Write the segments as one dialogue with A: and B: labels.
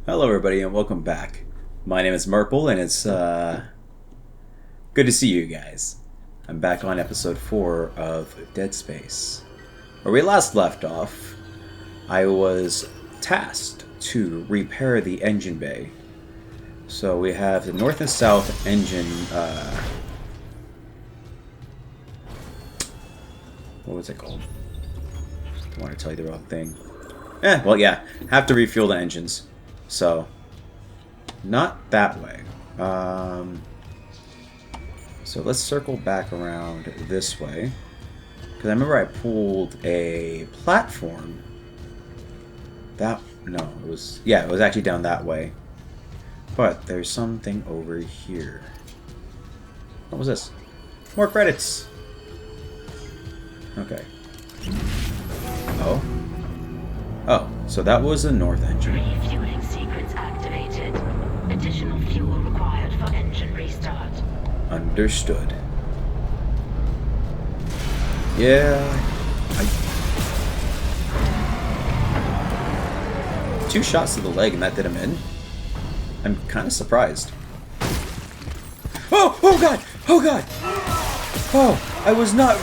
A: Hello, everybody, and welcome back. My name is Merple, and it's good to see you guys. I'm back on episode 4 of Dead Space. Where we last left off, I was tasked to repair the engine bay. So we have the north and south engine. What was it called? Don't want to tell you the wrong thing. Well, yeah, have to refuel the engines. So, not that way. So let's circle back around this way. Because I remember I pulled a platform. No, it was... Yeah, it was actually down that way. But there's something over here. What was this? More credits! Okay. Oh. Oh, so that was the north engine.
B: Refueling sequence activated. Additional fuel required for engine restart.
A: Understood. Yeah. Two shots to the leg and that did him in. I'm kind of surprised. Oh! Oh god! Oh god! Oh! I was not...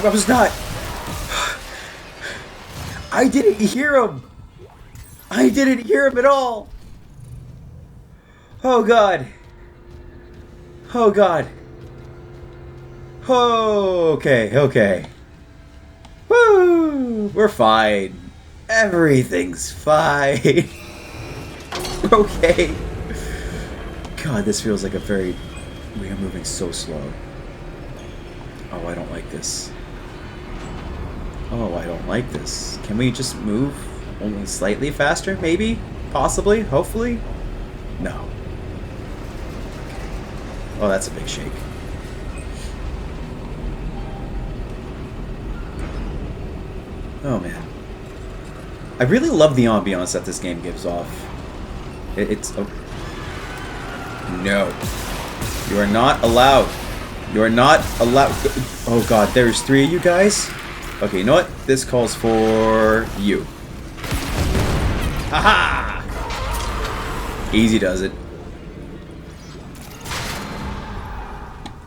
A: I didn't hear him! I didn't hear him at all! Oh god! Oh god! Oh, okay. Woo! We're fine. Everything's fine. Okay. God, this feels like we are moving so slow. Oh, I don't like this. Oh, I don't like this. Can we just move only slightly faster? Maybe? Possibly? Hopefully? No. Oh, that's a big shake. Oh, man. I really love the ambiance that this game gives off. It's... Oh. No. You are not allowed. You are not allowed. Oh, God. There's 3 of you guys? Okay, you know what? This calls for you. Haha! Easy does it.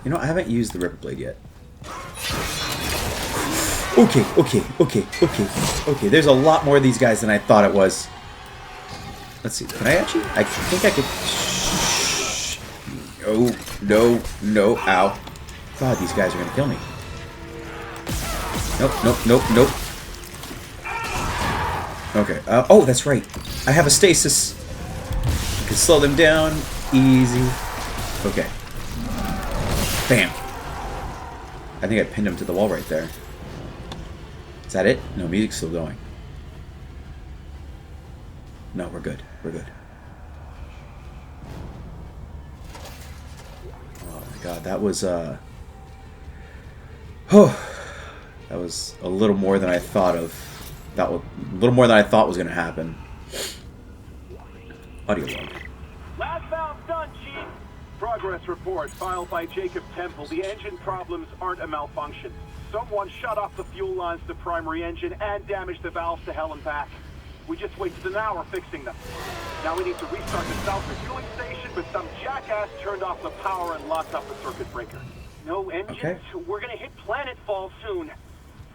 A: You know, I haven't used the Ripper Blade yet. Okay. There's a lot more of these guys than I thought it was. Let's see. Can I actually? I think I could... No. Ow. God, these guys are going to kill me. Nope. Okay. Oh, that's right. I have a stasis. I can slow them down. Easy. Okay. Bam. I think I pinned him to the wall right there. Is that it? No, music's still going. No, we're good. Oh my god, that was, Oh, that was a little more than I thought of. That was a little more than I thought was going to happen. Audio log.
C: Last valve done, Chief. Progress report filed by Jacob Temple. The engine problems aren't a malfunction. Someone shut off the fuel lines to the primary engine and damaged the valves to hell and back. We just wasted an hour fixing them. Now we need to restart the south refueling station, but some jackass turned off the power and locked up the circuit breaker. No engines?
A: Okay.
C: We're gonna hit planetfall soon.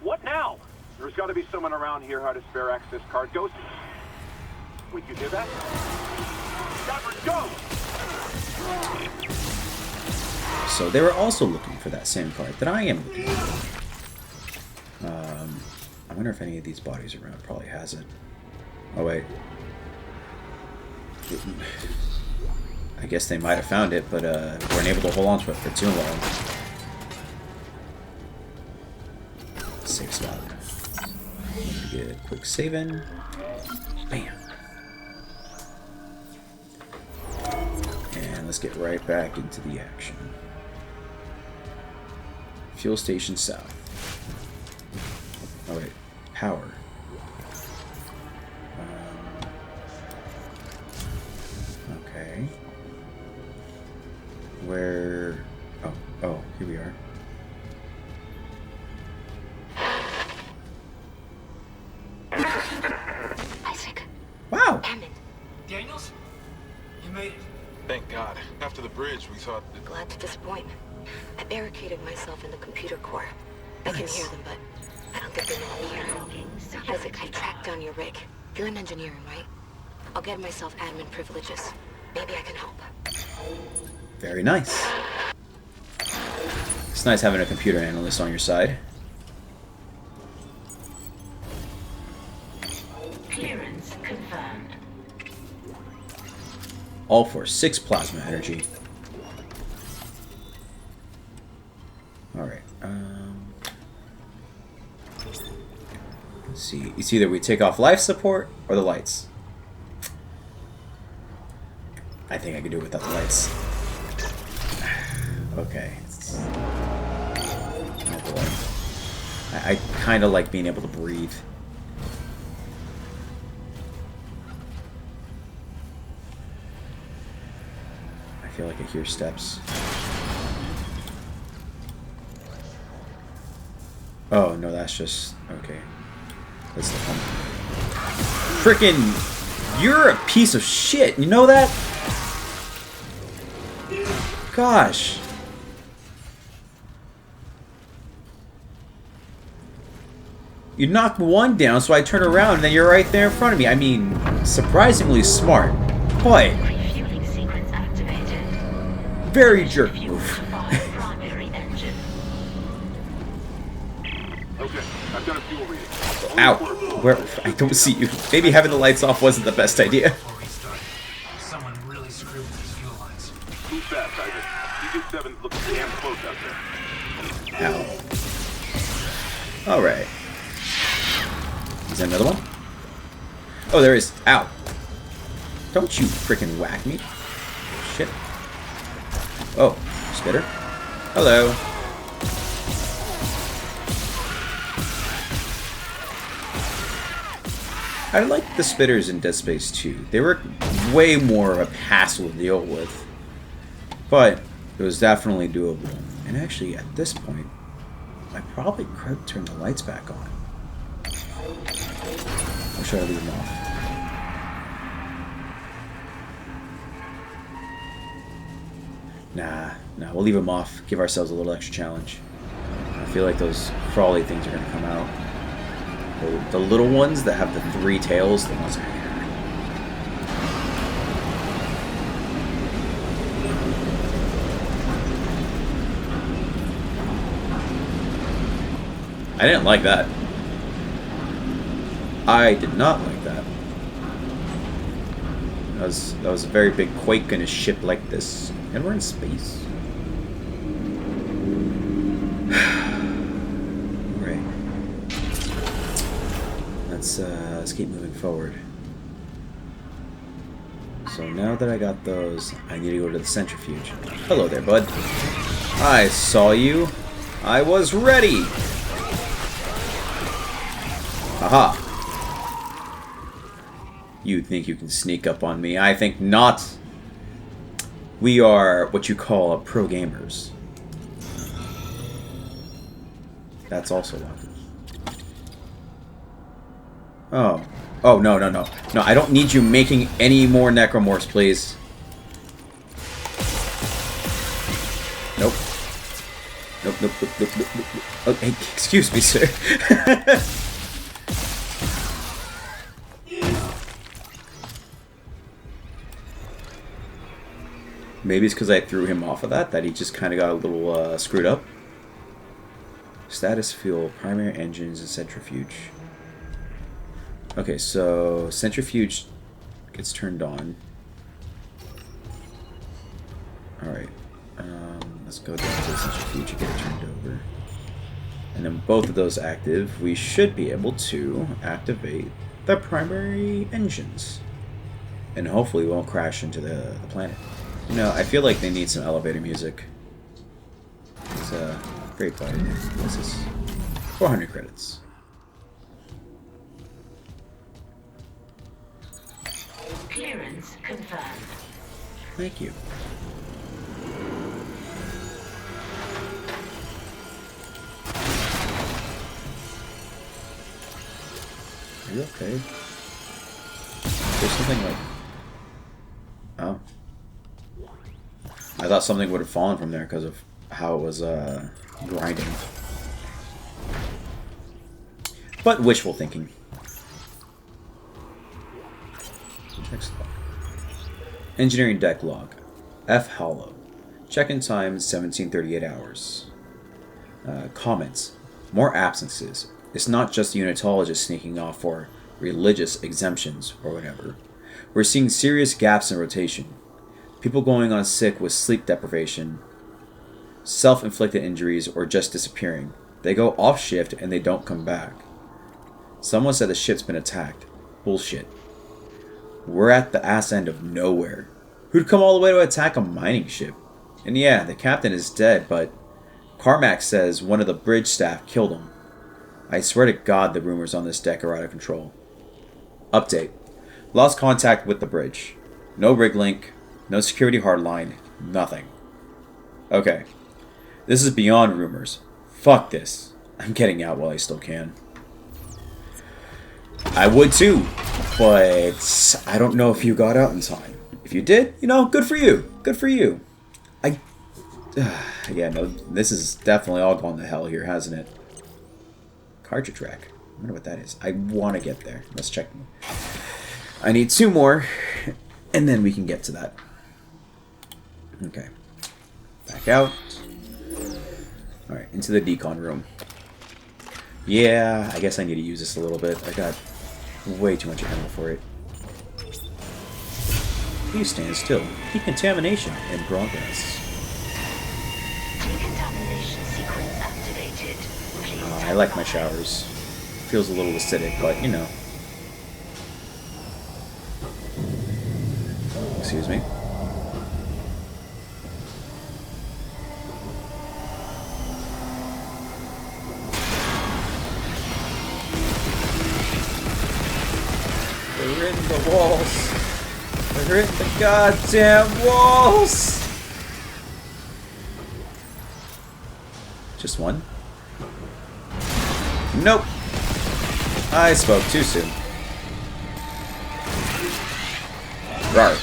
C: What now? There's gotta be someone around here who had a spare access card. Go. Wait, you hear that? Stafford, go!
A: So they were also looking for that same card that I am looking for. I wonder if any of these bodies around probably has it. Oh wait. I guess they might have found it, but weren't able to hold on to it for too long. Safe spot. Let me get a quick save in. Bam. And let's get right back into the action. Fuel station south. Oh wait, power. Okay. Where? Oh, here we are.
B: Isaac.
A: Wow.
B: Hammond.
D: Daniels? You made it.
E: Thank God. After the bridge, we thought that...
F: Glad to disappoint. I barricaded myself in the computer core. I can hear them, but I don't think they know I'm here. Isaac, I tracked down your rig. You're in engineering, right? I'll get myself admin privileges. Maybe I can help.
A: Very nice. It's nice having a computer analyst on your side.
B: Clearance confirmed.
A: All for 6 plasma energy. Alright. Let's see. It's either we take off life support or the lights. I think I can do it without the lights. Okay. Oh boy. I kind of like being able to breathe. I feel like I hear steps. Oh, no, that's just... Okay. That's the pump. Frickin'... You're a piece of shit! You know that? Gosh. You knocked one down, so I turn around, and then you're right there in front of me. I mean, surprisingly smart. But...
B: Refueling sequence activated.
A: Very jerk move.
B: Primary engine.
C: Okay, I've got a fuel reading.
A: Ow. Where? I don't see you. Maybe having the lights off wasn't the best idea.
D: Before we start, someone really screwed with these fuel lines.
C: Too fast, Isaac. CJ7's looking damn close out there.
A: Ow. Alright. Is there another one? Oh, there is. Ow. Don't you frickin' whack me. Shit. Oh, spitter. Hello. I like the spitters in Dead Space 2. They were way more of a hassle to deal with. But it was definitely doable. And actually, at this point, I probably could turn the lights back on. Or should I leave them off? Nah, we'll leave them off. Give ourselves a little extra challenge. I feel like those crawly things are going to come out. The little ones that have the 3 tails, the ones that... I didn't like that. I did not like that. That was a very big quake in a ship like this. And we're in space. Alright. Let's keep moving forward. So now that I got those, I need to go to the centrifuge. Hello there, bud. I saw you. I was ready. Aha. You think you can sneak up on me? I think not. We are what you call pro gamers. That's also lucky. Oh. Oh, no. No, I don't need you making any more necromorphs, please. Nope. Nope. Oh, hey, excuse me, sir. Maybe it's because I threw him off of that he just kind of got a little screwed up. Status fuel, primary engines, and centrifuge. Okay, so centrifuge gets turned on. Alright. Let's go down to the centrifuge and get it turned over. And then both of those active, we should be able to activate the primary engines. And hopefully we won't crash into the planet. You know, I feel like they need some elevator music. It's very quiet. This is 400 credits.
B: Clearance confirmed.
A: Thank you. Are you okay? There's something like... Oh. I thought something would have fallen from there because of how it was grinding. But wishful thinking. Next log. Engineering deck log. F. Hollow. Check-in time 1738 hours. Comments. More absences. It's not just the unitologists sneaking off for religious exemptions or whatever. We're seeing serious gaps in rotation. People going on sick with sleep deprivation, self-inflicted injuries, or just disappearing. They go off shift and they don't come back. Someone said the ship's been attacked. Bullshit. We're at the ass end of nowhere. Who'd come all the way to attack a mining ship? And yeah, the captain is dead, but Carmack says one of the bridge staff killed him. I swear to God the rumors on this deck are out of control. Update. Lost contact with the bridge. No rig link, no security hardline, nothing. Okay. This is beyond rumors. Fuck this. I'm getting out while I still can. I would too, but I don't know if you got out in time. If you did, you know, good for you. Good for you. Yeah, no, this is definitely all gone to hell here, hasn't it? Cartridge rack. I wonder what that is. I want to get there. Let's check. I need 2 more, and then we can get to that. Okay. Back out. Alright, into the decon room. Yeah, I guess I need to use this a little bit. I got way too much ammo for it. Please stand still. Decontamination in progress.
B: Decontamination sequence activated. Please
A: I like my showers. Feels a little acidic, but you know. Excuse me. They're in the walls. They're in the goddamn walls. Just one? Nope. I spoke too soon. Rawr.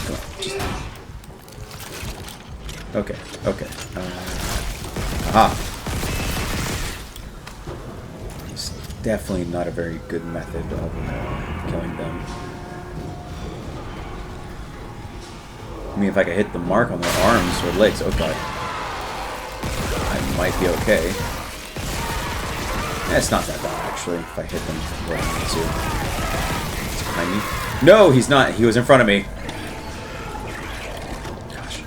A: Come on, just... Okay, okay. Aha. It's definitely not a very good method of killing them. I mean, if I could hit the mark on their arms or legs, okay. I might be okay. It's not that bad, actually, if I hit them where I need to. He's behind me. No, he's not. He was in front of me. Gosh.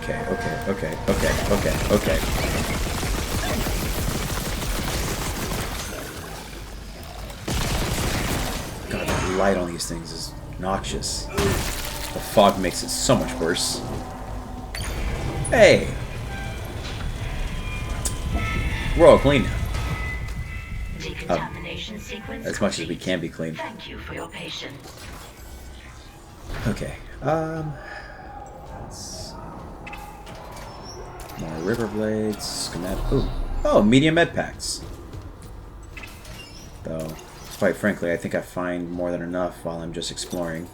A: Okay, okay, okay, okay, okay, okay. God, the light on these things is noxious. The fog makes it so much worse. Hey! We're all clean now.
B: Decontamination sequence
A: As much as we
B: complete.
A: can be clean.
B: Thank you for your patience.
A: Okay. Let's... More river blades. Schematic. Ooh. Oh, medium med packs. Though, quite frankly, I think I find more than enough while I'm just exploring.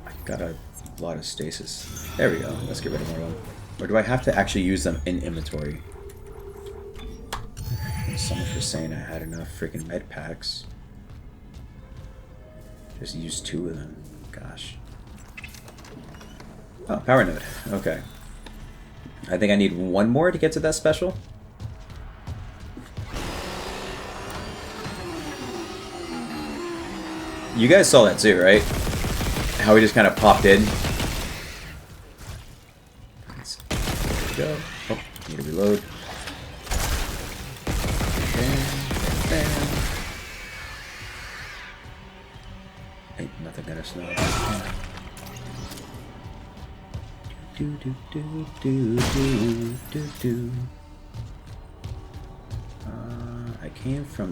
A: I got a lot of stasis. There we go. Let's get rid of more of them. Or do I have to actually use them in inventory? So much for saying I had enough freaking med packs. Just used 2 of them. Gosh. Oh, power node. Okay. I think I need 1 more to get to that special. You guys saw that too, right? How he just kind of popped in. There we go. Oh, need to reload. Bam, bam. Ain't nothing gonna snow. Do do do do do do do. I came from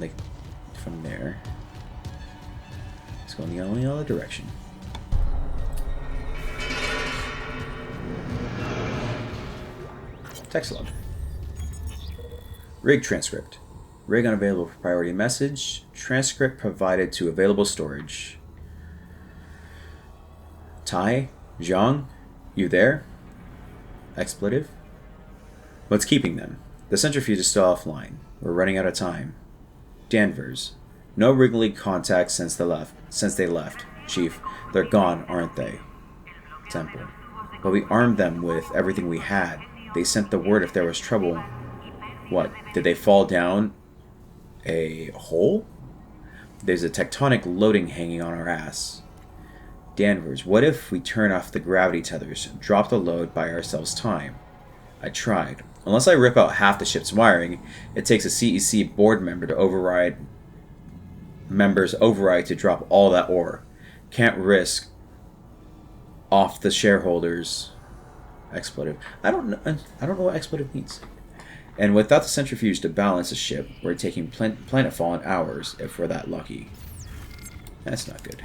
A: there. Let's go in the only other direction. Text log. Rig transcript. Rig unavailable for priority message. Transcript provided to available storage. Tai? Zhang? You there? Expletive? What's keeping them? The centrifuge is still offline. We're running out of time. Danvers. No Wrigley contact since they left. Chief, they're gone, aren't they? Temple. But we armed them with everything we had. They sent the word if there was trouble. What? Did they fall down a hole? There's a tectonic loading hanging on our ass. Danvers, what if we turn off the gravity tethers, drop the load, buy ourselves time? I tried. Unless I rip out half the ship's wiring, it takes a CEC board member to override to drop all that ore. Can't risk off the shareholders. Expletive. I don't know what expletive means. And without the centrifuge to balance the ship, we're taking planetfall in hours if we're that lucky. That's not good.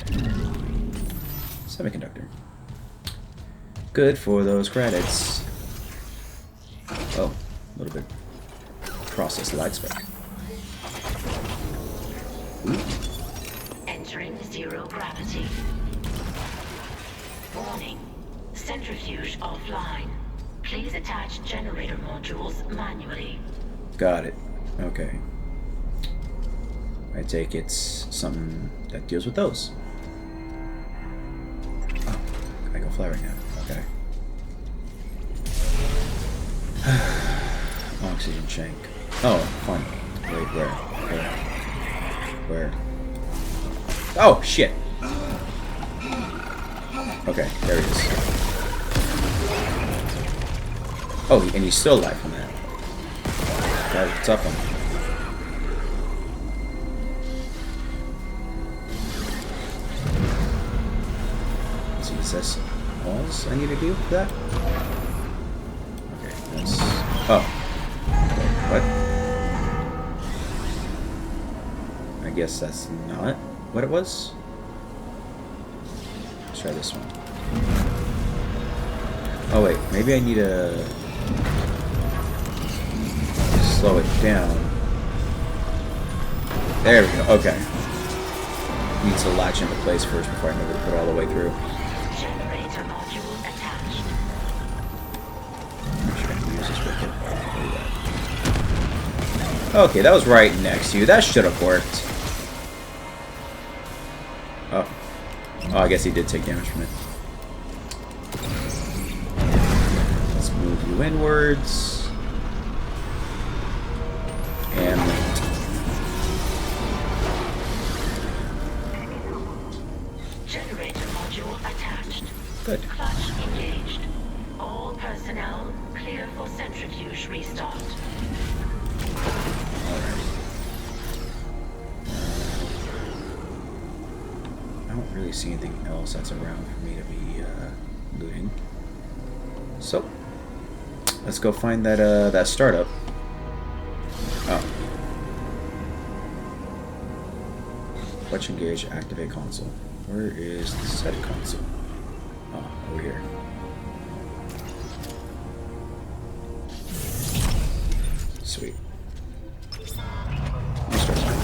A: Semiconductor. Good for those credits. Oh, a little bit. Process light spec.
B: Entering zero gravity. Warning. Centrifuge offline. Please attach generator modules manually.
A: Got it. Okay. I take it's something that deals with those. Oh, I go fly right now. Okay. Oxygen shank. Oh, fun. Wait, where? Oh, shit! Okay, there he is. Oh, and he's still alive from that. That was a tough one. So is this all I need to do for that? Okay, that's... Oh. Okay, what? I guess that's not what it was. Let's try this one. Oh wait, maybe I need to slow it down. There we go, okay. Needs to latch into place first before I'm able to put it all the way through.
B: Generator module attached.
A: I'm sure I can use this real quick. Okay, that was right next to you. That should have worked. Oh. Oh, I guess he did take damage from it. Let's move you inwards. And linked.
B: Generator module attached.
A: Good.
B: Clutch engaged. All personnel clear for centrifuge restart.
A: Alright. I don't really see anything else that's around for me to be looting. So, let's go find that startup. Oh. Clutch engage, activate console. Where is the set console? Oh, over here. Sweet. Restart centrifuge.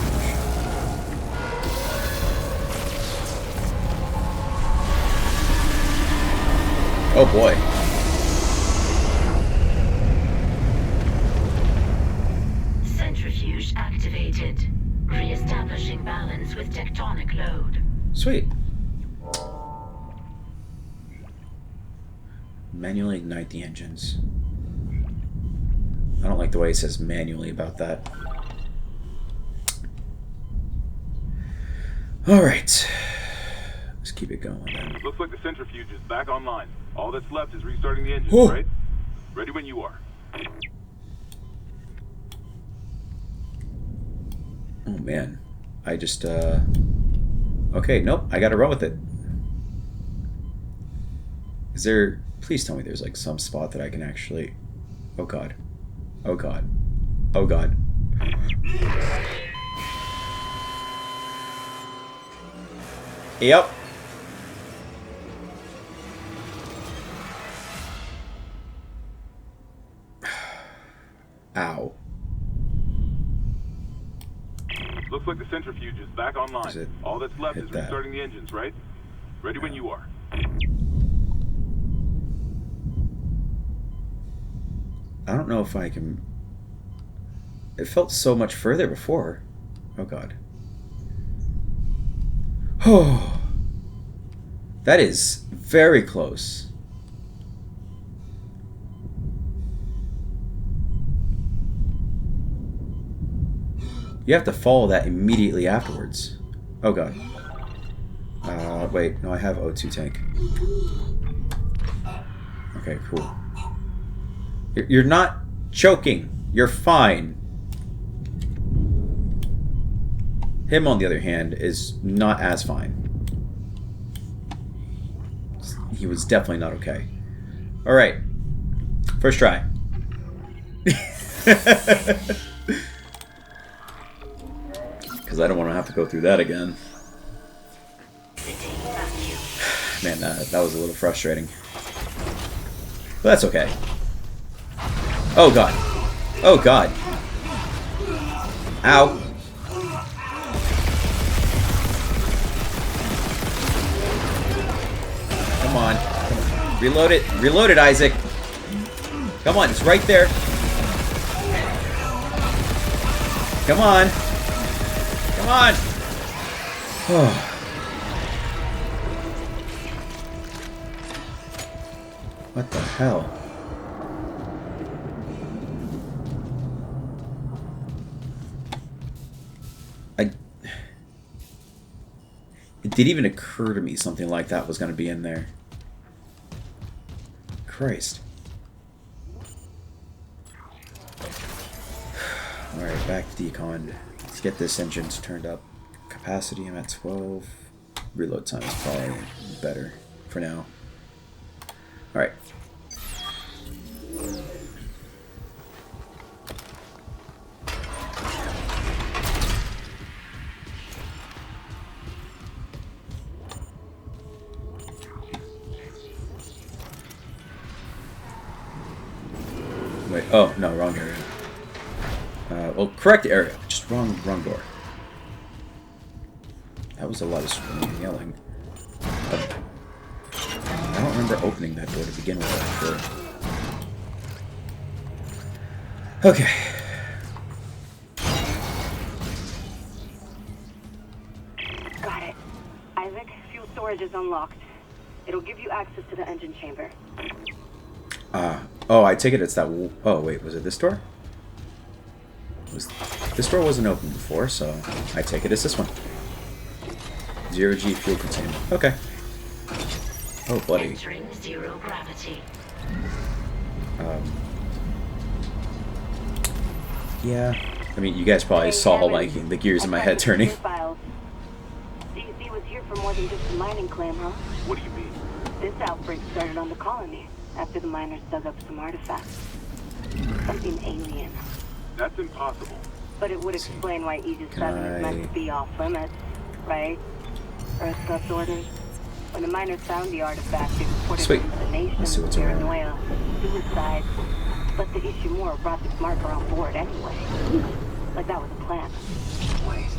A: Oh boy.
B: Centrifuge activated. Re-establishing balance with tectonic load.
A: Sweet. Manually ignite the engines. I don't like the way it says manually about that. Alright. Let's keep it going then.
C: Looks like the centrifuge is back online. All that's left is restarting the engines,
A: Whoa.
C: right? Ready when you are.
A: Oh man. I just, okay, nope, I gotta run with it. Is there... Please tell me there's like some spot that I can actually... Oh god. Oh god. Oh god. Yep. Ow.
C: centrifuges back online. All that's left is restarting the engines, right? Ready when you are.
A: I don't know if I can... It felt so much further before. Oh god. Oh, that is very close. You have to follow that immediately afterwards. Oh god. Wait, no, I have O2 tank. Okay, cool. You're not choking. You're fine. Him, on the other hand, is not as fine. He was definitely not okay. Alright. First try. Because I don't want to have to go through that again. Man, that was a little frustrating. But that's okay. Oh god. Oh god. Ow. Come on. Reload it. Reload it, Isaac. Come on, it's right there. Come on. Come on. Oh. What the hell? It didn't even occur to me something like that was going to be in there. Christ. Alright, back to decon. Let's get this engine turned up. Capacity, I'm at 12. Reload time is probably better for now. Alright. Wait, oh, no, wrong area. Well, correct area, just wrong door. That was a lot of screaming and yelling. I don't remember opening that door to begin with, actually. Okay.
G: Got it. Isaac, fuel storage is unlocked. It'll give you access to the engine chamber.
A: Oh, I take it it's that... Oh, wait, was it this door? This door wasn't open before, so I take it it's this one. 0G fuel containment. Okay. Oh, buddy.
B: Entering zero gravity.
A: Yeah. I mean, you guys probably saw like the gears in my head turning.
G: DZ was here for more than just a mining claim, huh?
C: What do you mean?
G: This outbreak started on the colony after the miners dug up some artifacts. Something alien.
C: That's impossible.
G: But it would explain why Aegis 7 is meant to be off limits, right? Earth got orders. When the miners found the artifact, they reported it to the nation, paranoia, suicide. But the Ishimura brought this marker on board anyway. Like that was a plan.
D: Wait.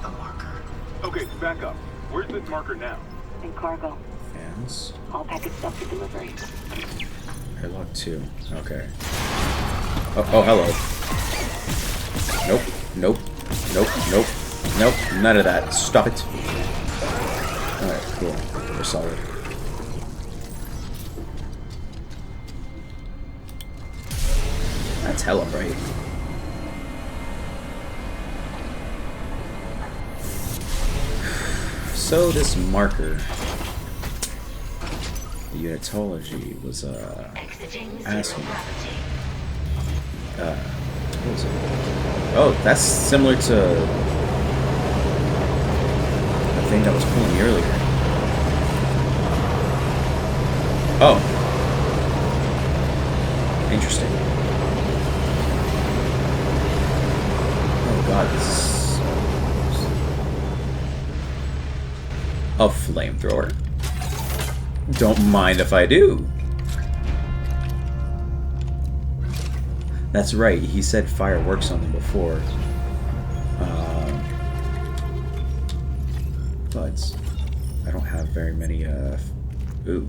D: The marker.
C: Okay, back up. Where's this marker now?
G: In cargo.
A: Fans.
G: All packaged up for delivery.
A: Airlock 2. Okay. Oh, hello. Nope. Nope. Nope. Nope. Nope. None of that. Stop it. Alright, cool. We're solid. That's hella bright. So this marker, the unitology was asking. What was it? Oh, that's similar to the thing that was pulling me earlier. Oh, interesting. Oh god, this is a flamethrower. Don't mind if I do. That's right, he said fire works on them before. buds. I don't have very many, ooh.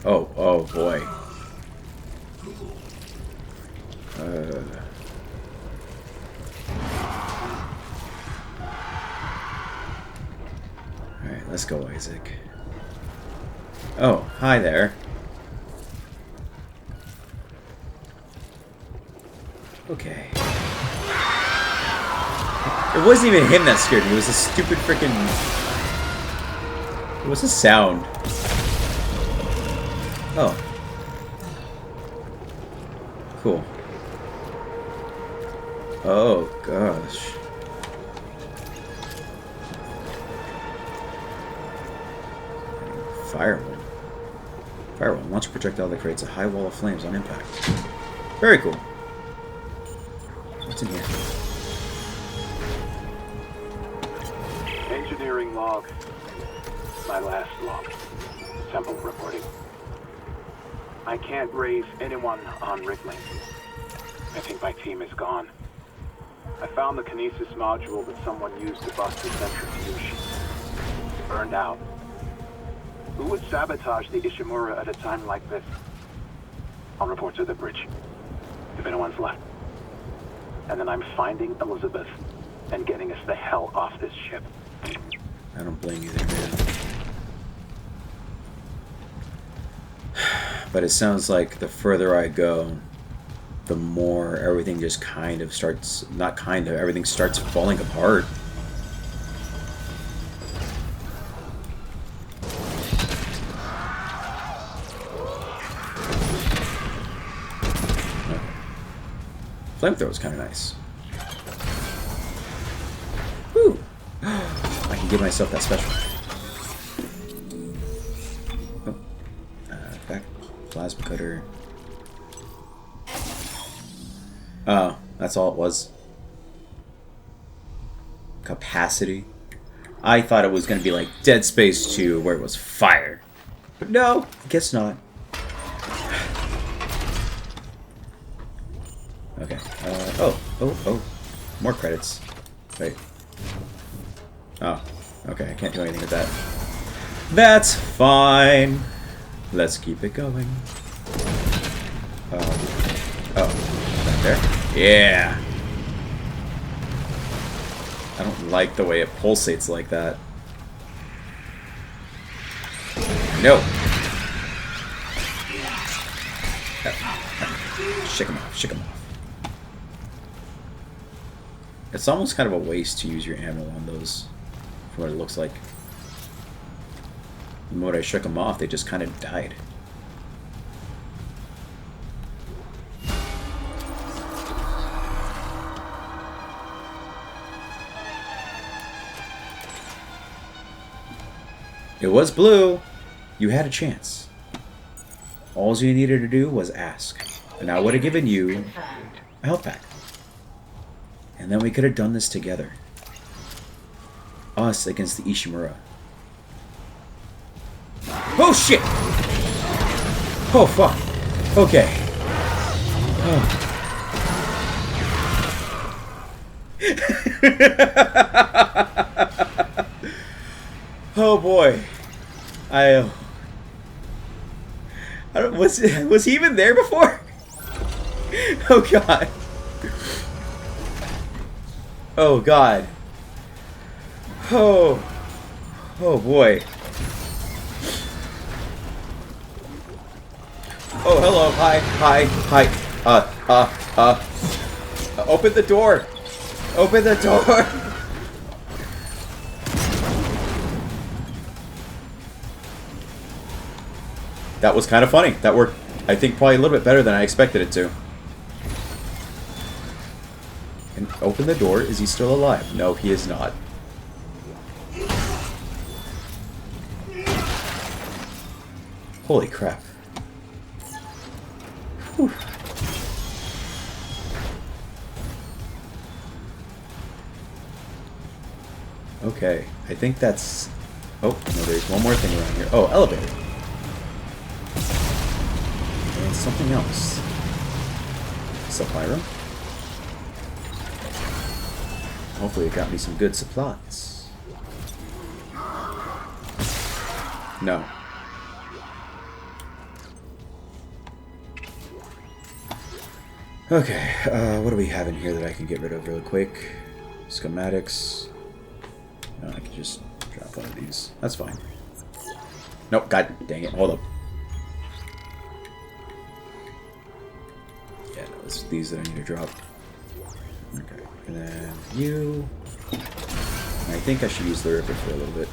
A: Oh boy. Alright, let's go, Isaac. Oh, hi there. Okay. It wasn't even him that scared me. It was a stupid freaking... It was a sound. Oh. Cool. Oh, gosh. Fireball. Fireball. Launch a projectile that creates a high wall of flames on impact. Very cool. What's in here?
C: Engineering log. My last log. Temple reporting. I can't raise anyone on Rickling. I think my team is gone. I found the kinesis module that someone used to bust the centrifuge. It burned out. Who would sabotage the Ishimura at a time like this? I'll report to the bridge, if anyone's left. And then I'm finding Elizabeth and getting us the hell off this ship.
A: I don't blame you there, man. But it sounds like the further I go, the more everything just kind of starts... Not kind of, everything starts falling apart. Flamethrower is kind of nice. Woo! I can give myself that special. Oh. Back. Plasma cutter. Oh, that's all it was. Capacity. I thought it was going to be like Dead Space 2, where it was fire. But no, I guess not. Okay. Oh. More credits. Wait. Oh. Okay, I can't do anything with that. That's fine. Let's keep it going. Oh. Right there? Yeah. I don't like the way it pulsates like that. No. Shake him off. Shake him off. It's almost kind of a waste to use your ammo on those, from what it looks like. The moment I shook them off, they just kind of died. It was blue. You had a chance. All you needed to do was ask. And I would have given you a health pack. And then we could have done this together. Us against the Ishimura. Oh shit! Oh fuck. Okay. Oh, oh boy. I don't, was he even there before? Oh god. Oh god. Oh. Oh boy. Oh hello. Hi. Hi. Hi. Open the door. Open the door. That was kind of funny. That worked, I think, probably a little bit better than I expected it to. And open the door. Is he still alive? No, he is not. Holy crap. Whew. Okay, I think that's... Oh, no, there's one more thing around here. Oh, elevator. And something else. Supply room? Hopefully it got me some good supplies. No. Okay, what do we have in here that I can get rid of really quick? Schematics. No, I can just drop one of these. That's fine. Nope, god dang it. Hold up. Yeah, no, it's these that I need to drop. Okay, and then you. I think I should use the ripper for a little bit.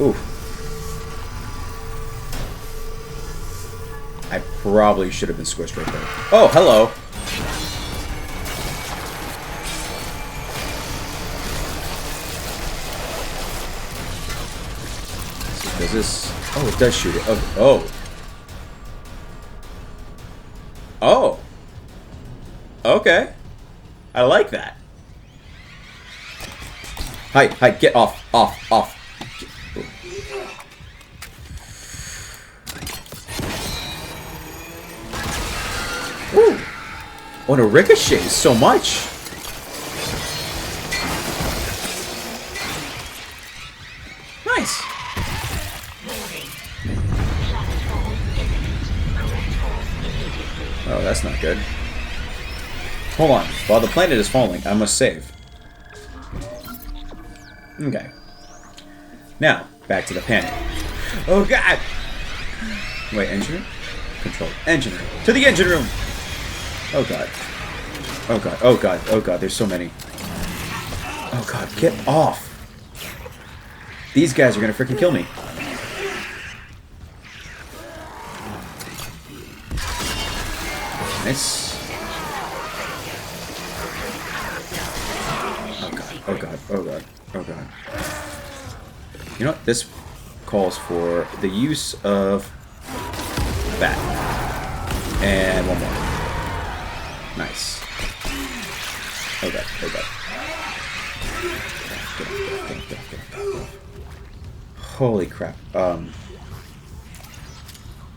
A: Ooh. I probably should have been squished right there. Oh, hello! Does this... Oh, it does shoot it. Oh. Oh! Oh! Okay. I like that. Hi, get off, off. Woo! Oh, and it ricochets so much. Nice. Oh, that's not good. Hold on. While the planet is falling, I must save. Okay. Now, back to the panic. Oh, God! Wait, engine room? Control. Engine room. To the engine room! Oh, God. Oh, God. Oh, God. Oh, God. There's so many. Oh, God. Get off! These guys are gonna freaking kill me. Nice. Oh, God. Oh, God. Oh, God. You know what? This calls for the use of that. And one more. Nice. Oh, God. Oh, God. Get off. Holy crap.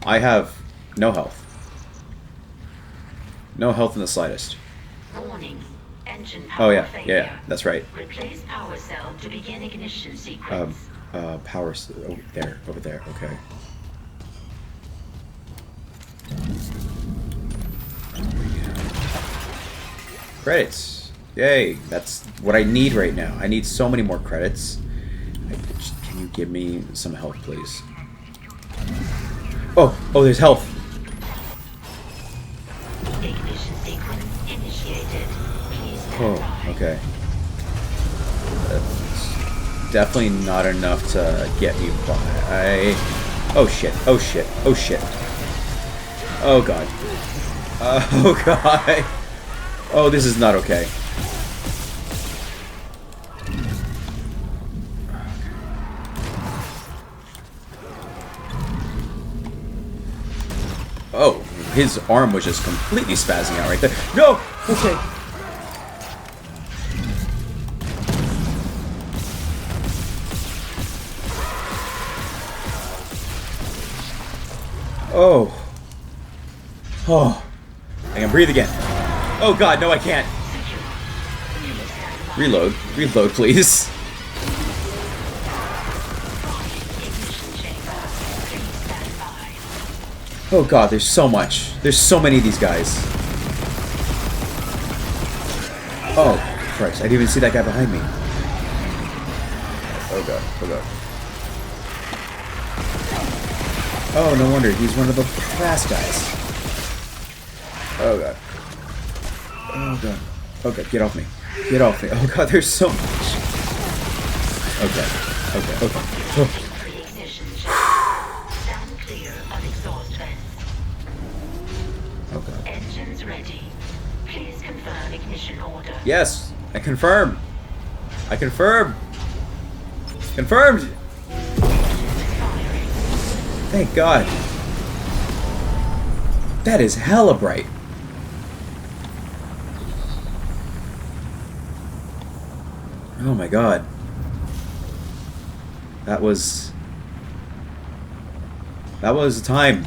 A: I have no health. No health in the slightest.
B: Warning. Engine power
A: Oh, yeah.
B: failure.
A: Yeah, that's right.
B: Replace power cell to begin ignition sequence.
A: Power... Oh, there. Over there. Okay. Credits. Yay. That's what I need right now. I need so many more credits. Can you give me some health, please? Oh, there's health.
B: Ignition sequence initiated. Please
A: Oh, okay. That's definitely not enough to get me by. Oh shit. Oh shit. Oh shit. Oh god. Oh god. Oh, this is not okay. Oh, his arm was just completely spazzing out right there. No! Okay. Oh. Oh. I can breathe again. Oh god, no I can't. Reload. Reload, please. Oh god, there's so much. There's so many of these guys. Oh, Christ. I didn't even see that guy behind me. Oh god. Oh god. Oh, no wonder. He's one of the fast guys. Oh god. Oh god. Oh god, get off me. Get off me. Oh god, there's so much. Okay. Okay, okay. Oh. Oh god.
B: Engines ready. Please confirm ignition order.
A: Yes, I confirm. I confirm. Confirmed. Thank God. That is hella bright. Oh my God. That was the time.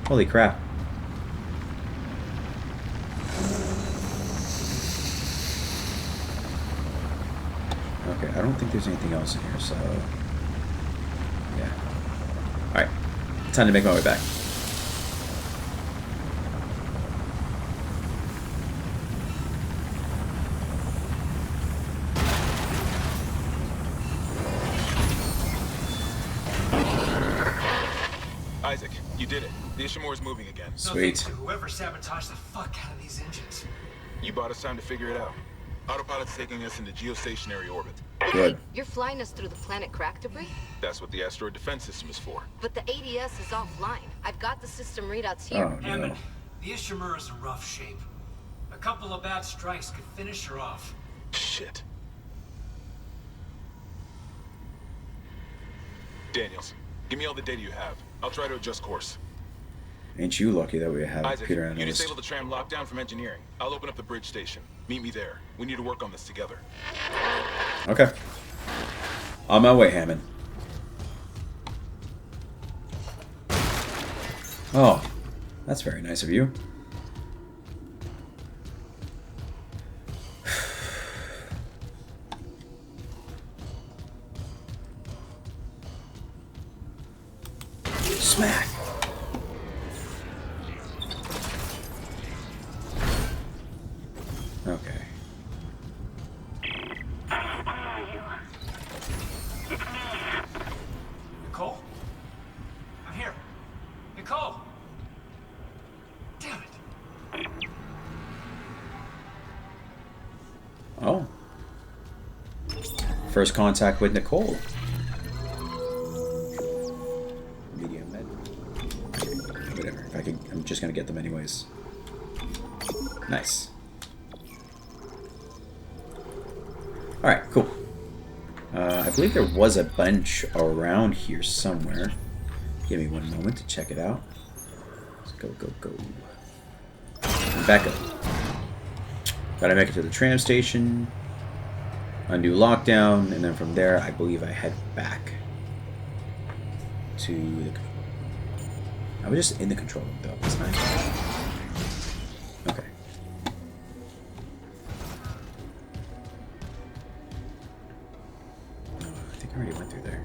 A: Holy crap. Okay, I don't think there's anything else in here, so yeah. Alright. Time to make my way back.
E: Isaac, you did it. The Ishimura's moving again.
D: No
A: Sweet.
D: thanks to whoever sabotaged the fuck out of these engines.
E: You bought us time to figure it out. Autopilot's taking us into geostationary orbit.
A: Good.
F: You're flying us through the planet crack debris?
E: That's what the asteroid defense system is for.
F: But the ADS is offline. I've got the system readouts here.
A: Oh, no.
D: Hammond, the Ishimura's in rough shape. A couple of bad strikes could finish her off.
E: Shit. Daniels, give me all the data you have. I'll try to adjust course.
A: Ain't you lucky that we have a
E: Isaac,
A: computer
E: you
A: analyst.
E: disable the tram lockdown from engineering. I'll open up the bridge station. Meet me there. We need to work on this together.
A: Okay. On my way, Hammond. Oh, that's very nice of you. Smack. Okay.
D: Nicole? I'm here. Nicole! Damn it.
A: Oh. First contact with Nicole. Medium med. Whatever. If I can, I'm just gonna get them anyways. Nice. Alright, cool. I believe there was a bunch around here somewhere. Give me one moment to check it out. Let's go, go, go. And back up. Gotta make it to the tram station. Undo lockdown, and then from there, I believe I head back to the... I was just in the control room, though. It's nice. Okay. Oh, I think I already went through there.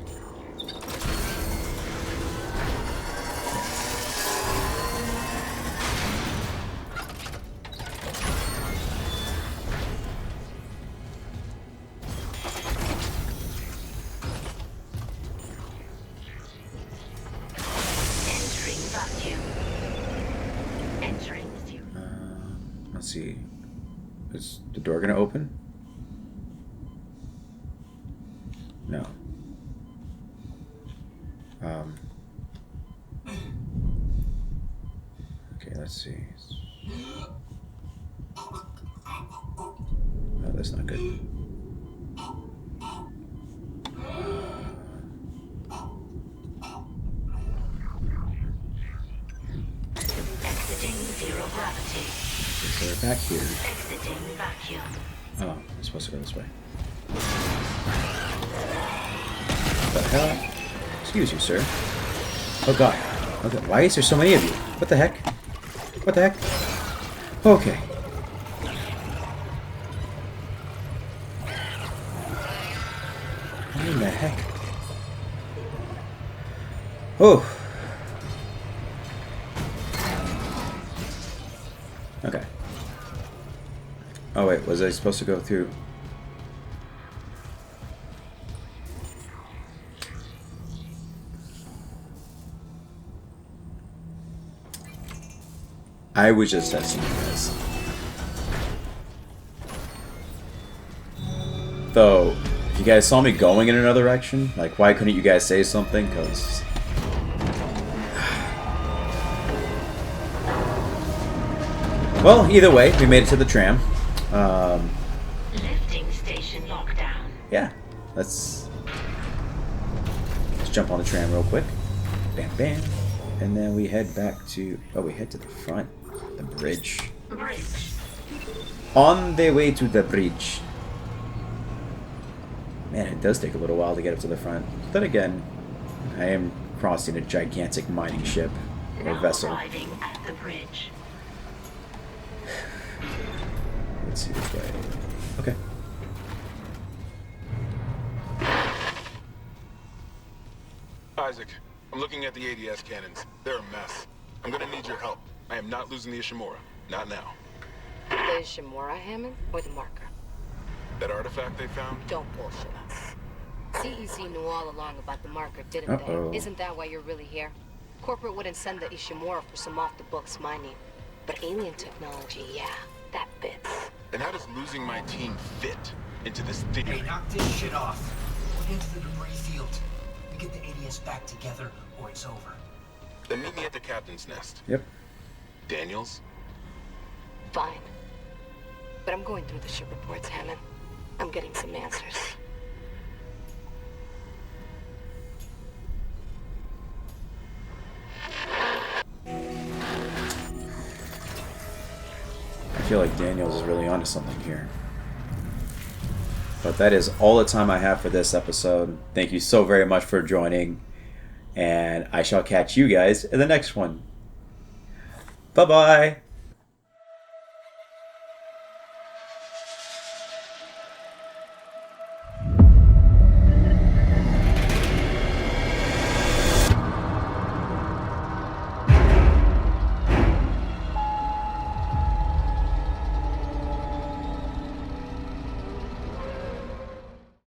B: Entering vacuum. Entering zero.
A: Let's see. Is the door gonna open? No. Okay, let's see. No, that's not good.
B: Exiting zero gravity.
A: So we're back here.
B: Exiting vacuum.
A: Oh, I'm supposed to go this way. What the hell? Excuse you, sir. Oh god. Okay. Why is there so many of you? What the heck? What the heck? Okay. What in the heck? Oh. Okay. Oh wait, was I supposed to go through? I was just testing you guys. Though, if you guys saw me going in another direction, like why couldn't you guys say something? Because... Well, either way, we made it to the tram.
B: Lifting station lockdown.
A: Yeah, let's jump on the tram real quick. Bam, bam. And then we head back to... Oh, we head to the front. The bridge.
B: Bridge.
A: On the way to the bridge. Man, it does take a little while to get up to the front. But then again, I am crossing a gigantic mining ship or
B: Now
A: vessel.
B: arriving at the bridge.
A: Let's see this way. Okay.
E: Isaac, I'm looking at the ADS cannons. They're a mess. I'm gonna need your help. I am not losing the Ishimura. Not now.
F: The Ishimura, Hammond, or the marker?
E: That artifact they found?
F: Don't bullshit us. CEC knew all along about the marker, didn't
A: Uh-oh.
F: they? Isn't that why you're really here? Corporate wouldn't send the Ishimura for some off-the-books mining. But alien technology, yeah, that fits.
E: Then how does losing my team fit into this
D: Hey,
E: theory?
D: knock this shit off. We're into the debris field. We get the ADS back together, or it's over.
E: Then meet me at the captain's nest.
A: Yep.
E: Daniels?
F: Fine. But I'm going through the ship reports, Hammond. I'm getting some answers.
A: I feel like Daniels is really onto something here. But that is all the time I have for this episode. Thank you so very much for joining. And I shall catch you guys in the next one. Bye-bye.